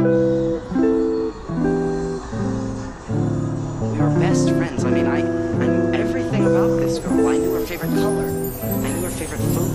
We were best friends. I mean, I knew everything about this girl. I knew her favorite color. I knew her favorite food.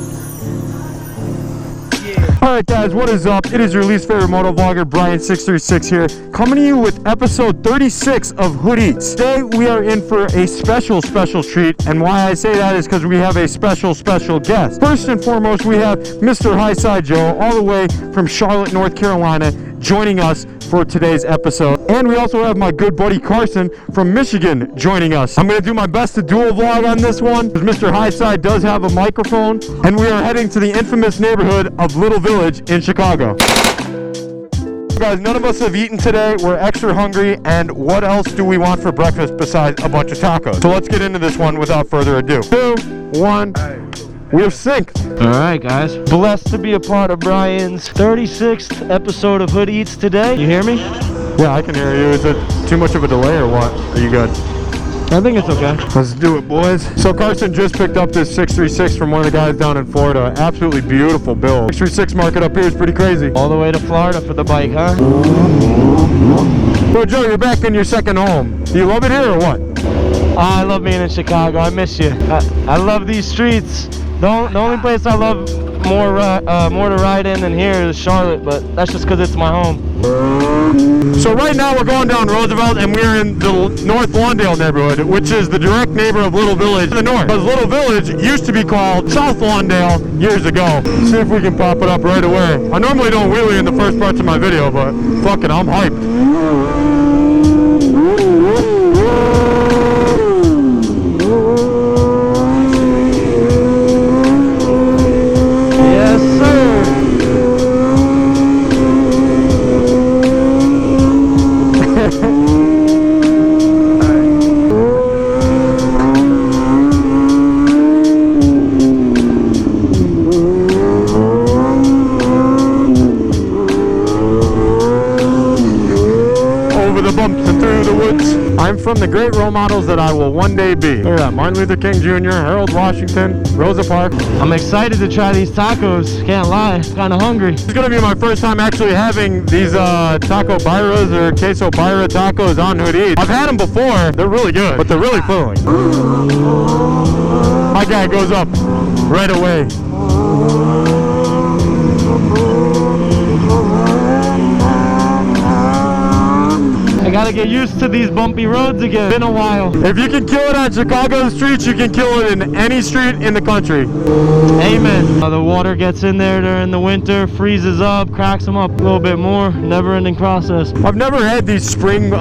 Alright guys, what is up? It is your least favorite moto vlogger, Brian636 here, coming to you with episode 36 of Hood Eats. Today we are in for a special treat, and why I say that is because we have a special guest. First and foremost, we have Mr. Highside Joe, all the way from Charlotte, North Carolina, joining us for today's episode. And we also have my good buddy Carson from Michigan joining us. I'm going to do my best to dual vlog on this one, because Mr. Highside does have a microphone, and we are heading to the infamous neighborhood of Little Village in Chicago. Guys, none of us have eaten today. We're extra hungry, and what else do we want for breakfast besides a bunch of tacos? So let's get into this one without further ado. 2, 1, we're synced. Alright guys, blessed to be a part of Brian's 36th episode of Hood Eats today. You hear me? Yeah, I can hear you. Is it too much of a delay or what? Are you good? I think it's okay. Let's do it, boys. So Carson just picked up this 636 from one of the guys down in Florida. Absolutely beautiful build. 636 market up here is pretty crazy. All the way to Florida for the bike, huh? So Joe, you're back in your second home. Do you love it here or what? I love being in Chicago. I miss you. I love these streets. The only place I love more to ride in than here is Charlotte, but that's just because it's my home. So right now we're going down Roosevelt, and we're in the North Lawndale neighborhood, which is the direct neighbor of Little Village to the north. Because Little Village used to be called South Lawndale years ago. See if we can pop it up right away. I normally don't wheelie in the first parts of my video, but fuck it, I'm hyped. I'm from the great role models that I will one day be. Look at that, Martin Luther King Jr., Harold Washington, Rosa Parks. I'm excited to try these tacos. Can't lie, kind of hungry. It's gonna be my first time actually having these taco birras or queso birra tacos on Hood Eats. I've had them before. They're really good, but they're really filling. My guy goes up right away. I gotta get used to these bumpy roads again. Been a while. If you can kill it on Chicago streets, you can kill it in any street in the country. Amen. The water gets in there during the winter, freezes up, cracks them up a little bit more. Never-ending process. I've never had these spring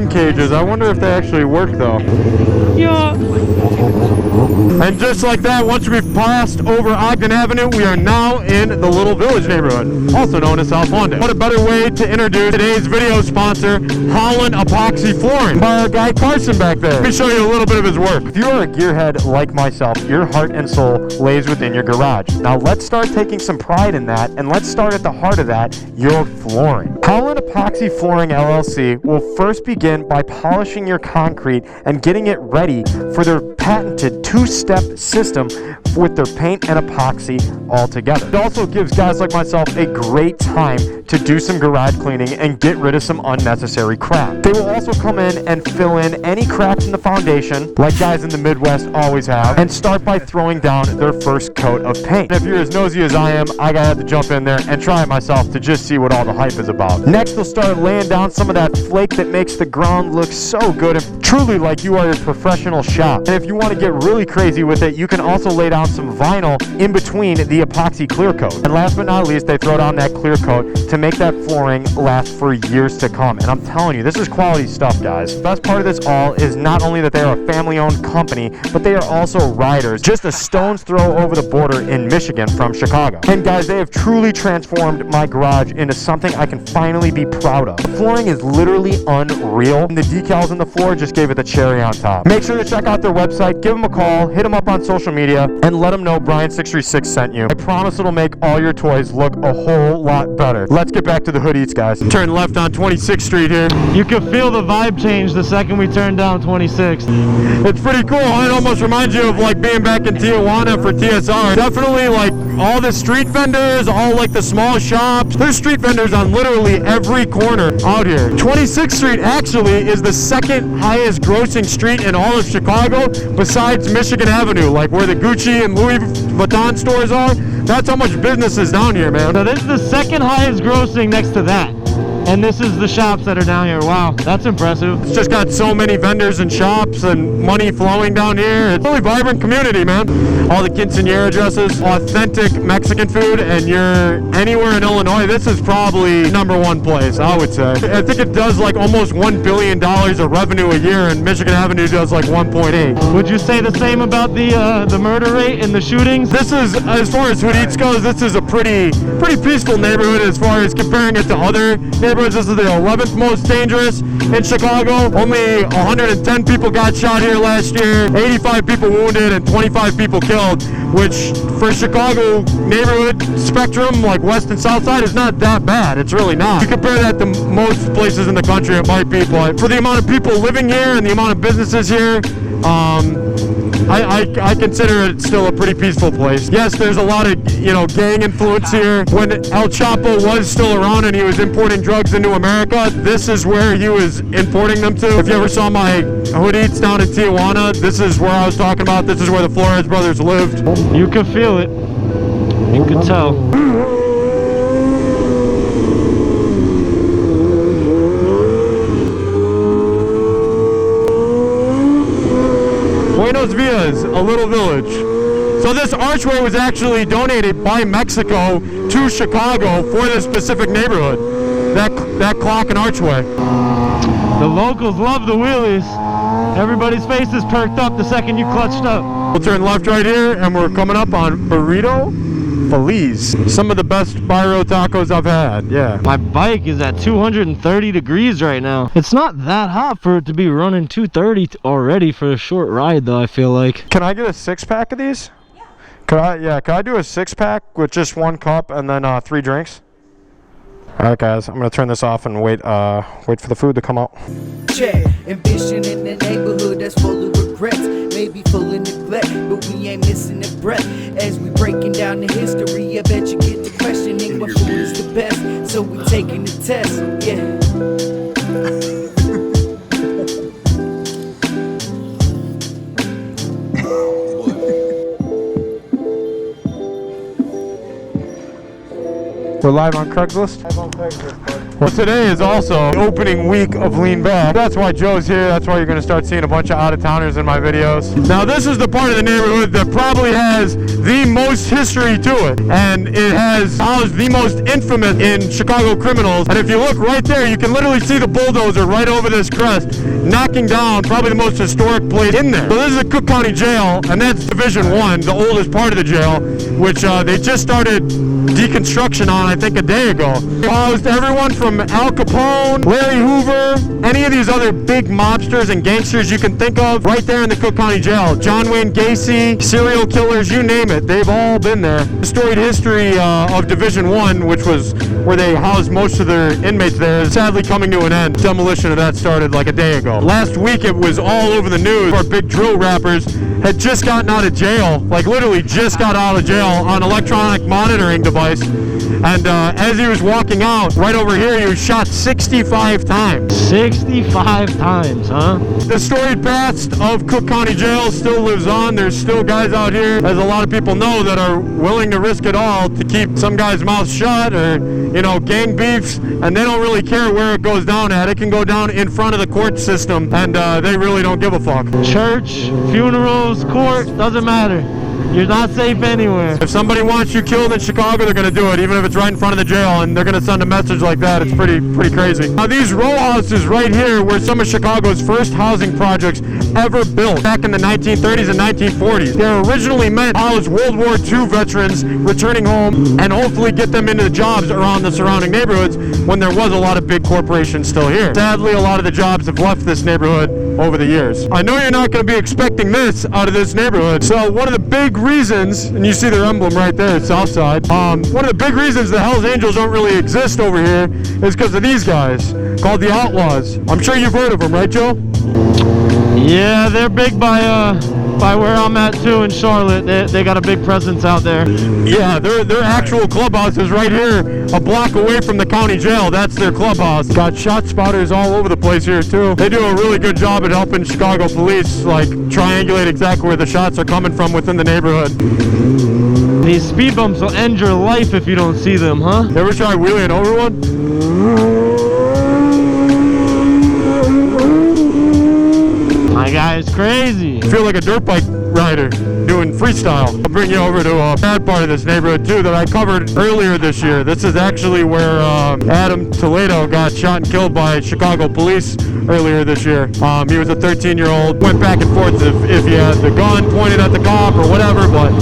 cages. I wonder if they actually work though. Yeah. And just like that, once we've passed over Ogden Avenue, we are now in the Little Village neighborhood, also known as South Lawndale. What a better way to introduce today's video sponsor, Holland Epoxy Flooring, by our guy Carson back there. Let me show you a little bit of his work. If you are a gearhead like myself, your heart and soul lays within your garage. Now let's start taking some pride in that, and let's start at the heart of that, your flooring. Holland Epoxy Flooring LLC will first begin by polishing your concrete and getting it ready for their patented two-step system with their paint and epoxy all together. It also gives guys like myself a great time to do some garage cleaning and get rid of some unnecessary crap. They will also come in and fill in any cracks in the foundation, like guys in the Midwest always have, and start by throwing down their first coat of paint. And if you're as nosy as I am, I gotta jump in there and try it myself to just see what all the hype is about. Next, they'll start laying down some of that flake that makes the ground look so good and truly like you are a professional shop. And if you want to get really crazy with it, you can also lay down some vinyl in between the epoxy clear coat. And last but not least, they throw down that clear coat to make that flooring last for years to come. And I'm telling you, this is quality stuff, guys. The best part of this all is not only that they are a family-owned company, but they are also riders, just a stone's throw over the border in Michigan from Chicago. And guys, they have truly transformed my garage into something I can finally be proud of. The flooring is literally unreal, and the decals in the floor just gave it the cherry on top. Make sure to check out their website, give them a call, hit them up on social media, and let them know Brian636 sent you. I promise it'll make all your toys look a whole lot better. Let's get back to the Hood Eats, guys. Turn left on 26th Street here. You can feel the vibe change the second we turn down 26th. It's pretty cool. It almost reminds you of like being back in Tijuana for TSI are definitely like all the street vendors, all like the small shops. There's street vendors on literally every corner out here. 26th Street actually is the second highest grossing street in all of Chicago besides Michigan Avenue, like where the Gucci and Louis Vuitton stores are. That's how much business is down here, man. So this is the second highest grossing next to that. And this is the shops that are down here. Wow, that's impressive. It's just got so many vendors and shops and money flowing down here. It's a really vibrant community, man. All the quinceañera dresses, authentic Mexican food, and you're anywhere in Illinois, this is probably #1 place, I would say. I think it does like almost $1 billion of revenue a year, and Michigan Avenue does like 1.8. Would you say the same about the murder rate and the shootings? This is, as far as Hood Eats goes, this is a pretty peaceful neighborhood as far as comparing it to other neighborhoods. This is the 11th most dangerous in Chicago. Only 110 people got shot here last year, 85 people wounded, and 25 people killed, which for Chicago neighborhood spectrum, like west and south side, is not that bad. It's really not. If you compare that to most places in the country, it might be, but for the amount of people living here and the amount of businesses here, I consider it still a pretty peaceful place. Yes, there's a lot of, gang influence here. When El Chapo was still around and he was importing drugs into America, this is where he was importing them to. If you ever saw my Hood Eats down in Tijuana, this is where I was talking about. This is where the Flores brothers lived. You could feel it. You could tell. Buenos Villas, a little village. So this archway was actually donated by Mexico to Chicago for this specific neighborhood. That clock and archway. The locals love the wheelies. Everybody's face is perked up the second you clutched up. We'll turn left right here and we're coming up on Burrito, Feliz. Some of the best Burrito tacos I've had, yeah. My bike is at 230 degrees right now. It's not that hot for it to be running 230 already for a short ride though, I feel like. Can I get a 6-pack of these? Yeah. Could I do a 6-pack with just 1 cup and then 3 drinks? All right, guys, I'm gonna turn this off and wait for the food to come out. Yeah, ambition in the neighborhood that's full of regrets, maybe full of neglect, but we ain't missing a breath. As we breaking down the history, I bet you get to questioning what food is the best. So we taking the test, yeah. We're live on Craigslist? Live on Craigslist, bud. Well, today is also the opening week of Lean Back. That's why Joe's here. That's why you're going to start seeing a bunch of out-of-towners in my videos. Now, this is the part of the neighborhood that probably has the most history to it. And it has housed the most infamous in Chicago criminals. And if you look right there, you can literally see the bulldozer right over this crest, knocking down probably the most historic place in there. So this is the Cook County Jail, and that's Division 1, the oldest part of the jail, which they just started deconstruction on, I think, a day ago. It housed everyone from Al Capone, Larry Hoover, any of these other big mobsters and gangsters you can think of, right there in the Cook County Jail. John Wayne Gacy, serial killers, you name it, they've all been there. The storied history of Division 1, which was where they housed most of their inmates there, is sadly coming to an end. Demolition of that started like a day ago. Last week it was all over the news. Our big drill rappers had just gotten out of jail, like literally just got out of jail on electronic monitoring device. And as he was walking out, right over here, he was shot 65 times. 65 times, huh? The storied past of Cook County Jail still lives on. There's still guys out here, as a lot of people know, that are willing to risk it all to keep some guy's mouth shut or, gang beefs. And they don't really care where it goes down at. It can go down in front of the court system, and they really don't give a fuck. Church, funerals, court, doesn't matter. You're not safe anywhere. If somebody wants you killed in Chicago, they're going to do it, even if it's right in front of the jail, and they're going to send a message like that. It's pretty crazy. Now, these row houses right here were some of Chicago's first housing projects ever built back in the 1930s and 1940s. They were originally meant to house World War II veterans returning home and hopefully get them into the jobs around the surrounding neighborhoods when there was a lot of big corporations still here. Sadly, a lot of the jobs have left this neighborhood over the years. I know you're not going to be expecting this out of this neighborhood. So one of the big reasons, and you see their emblem right there at Southside, one of the big reasons the Hells Angels don't really exist over here is because of these guys called the Outlaws. I'm sure you've heard of them, right, Joe? Yeah, they're big by where I'm at too in Charlotte. They got a big presence out there. Yeah, their actual clubhouse is right here, a block away from the county jail. That's their clubhouse. Got shot spotters all over the place here too. They do a really good job at helping Chicago police like triangulate exactly where the shots are coming from within the neighborhood. These speed bumps will end your life if you don't see them, huh? You ever try wheeling over one? My guy is crazy. I feel like a dirt bike rider doing freestyle. I'll bring you over to a bad part of this neighborhood too that I covered earlier this year. This is actually where Adam Toledo got shot and killed by Chicago police earlier this year. He was a 13-year-old, went back and forth if he had the gun pointed at the cop or whatever, but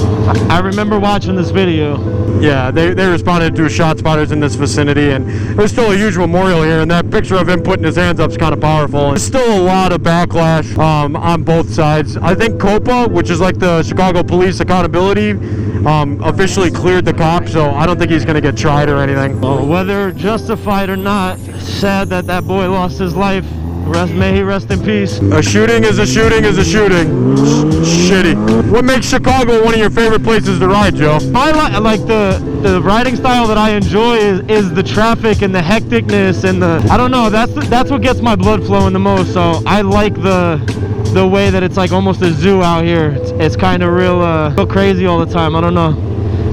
I remember watching this video. yeah, they responded to shot spotters in this vicinity, and there's still a huge memorial here, and that picture of him putting his hands up is kind of powerful. There's still a lot of backlash on both sides. I think COPA, which is like the Chicago Police Accountability, officially cleared the cop, so I don't think he's going to get tried or anything. Well, whether justified or not, sad that that boy lost his life. May he rest in peace. A shooting is a shooting is a shooting. Shitty. What makes Chicago one of your favorite places to ride, Joe? I like the riding style that I enjoy is the traffic and the hecticness and I don't know, that's what gets my blood flowing the most. So I like the way that it's like almost a zoo out here. It's kind of real crazy all the time. I don't know.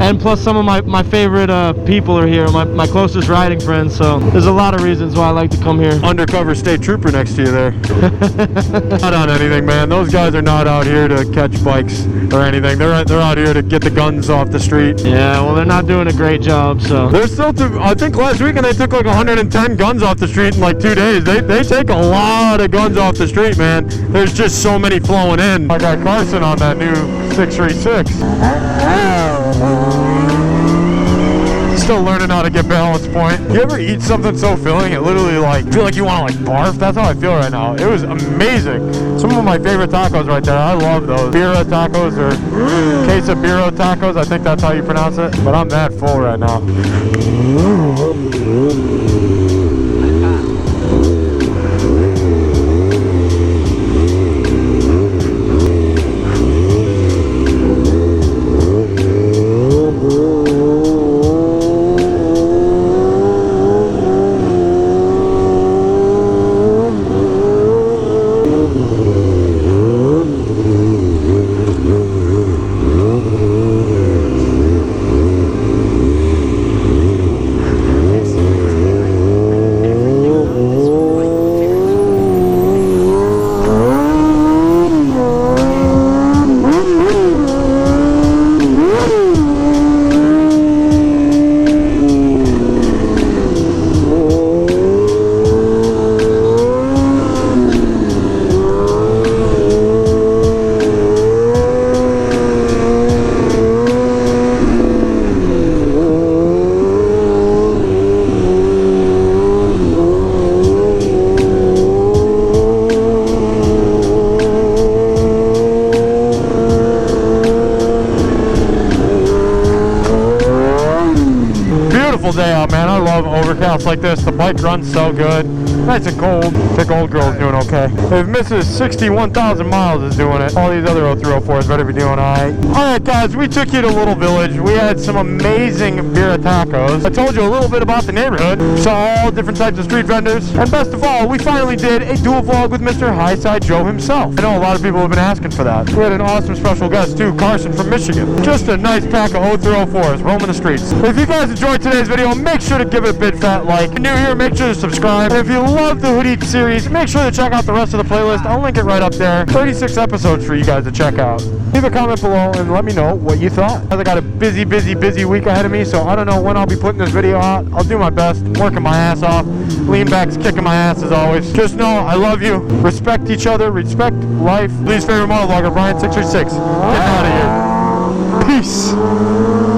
And plus some of my favorite people are here, my closest riding friends, so there's a lot of reasons why I like to come here. Undercover state trooper next to you there. Not on anything, man. Those guys are not out here to catch bikes or anything. They're out here to get the guns off the street. Yeah, well, they're not doing a great job, so. They're still, I think last weekend they took like 110 guns off the street in like 2 days. They take a lot of guns off the street, man. There's just so many flowing in. I got Carson on that new 636. Still learning how to get balance point. You ever eat something so filling it literally like feel like you want to like barf? That's how I feel right now. It was amazing. Some of my favorite tacos right there. I love those. Birra tacos or quesabirro tacos. I think that's how you pronounce it. But I'm that full right now. Day out, man. I love overcasts like this. The bike runs so good. Nice and cold. I think old girl's doing okay. If Mrs. 61,000 miles is doing it, all these other 0304s better be doing alright. Alright guys, we took you to Little Village. We had some amazing birra tacos. I told you a little bit about the neighborhood. Saw all different types of street vendors. And best of all, we finally did a dual vlog with Mr. Highside Joe himself. I know a lot of people have been asking for that. We had an awesome special guest too, Carson from Michigan. Just a nice pack of 0304s roaming the streets. If you guys enjoyed today's video, make sure to give it a big fat like. If you're new here, make sure to subscribe. And if you love the hoodie series, make sure to check out the rest of the playlist. I'll link it right up there. 36 episodes for you guys to check out. Leave a comment below and let me know what you thought. I got a busy week ahead of me, so I don't know when I'll be putting this video out. I'll do my best. I'm working my ass off. Lean back's kicking my ass as always. Just know I love you. Respect each other. Respect life. Please favorite motovlogger Brian636. Getting out of here. Peace.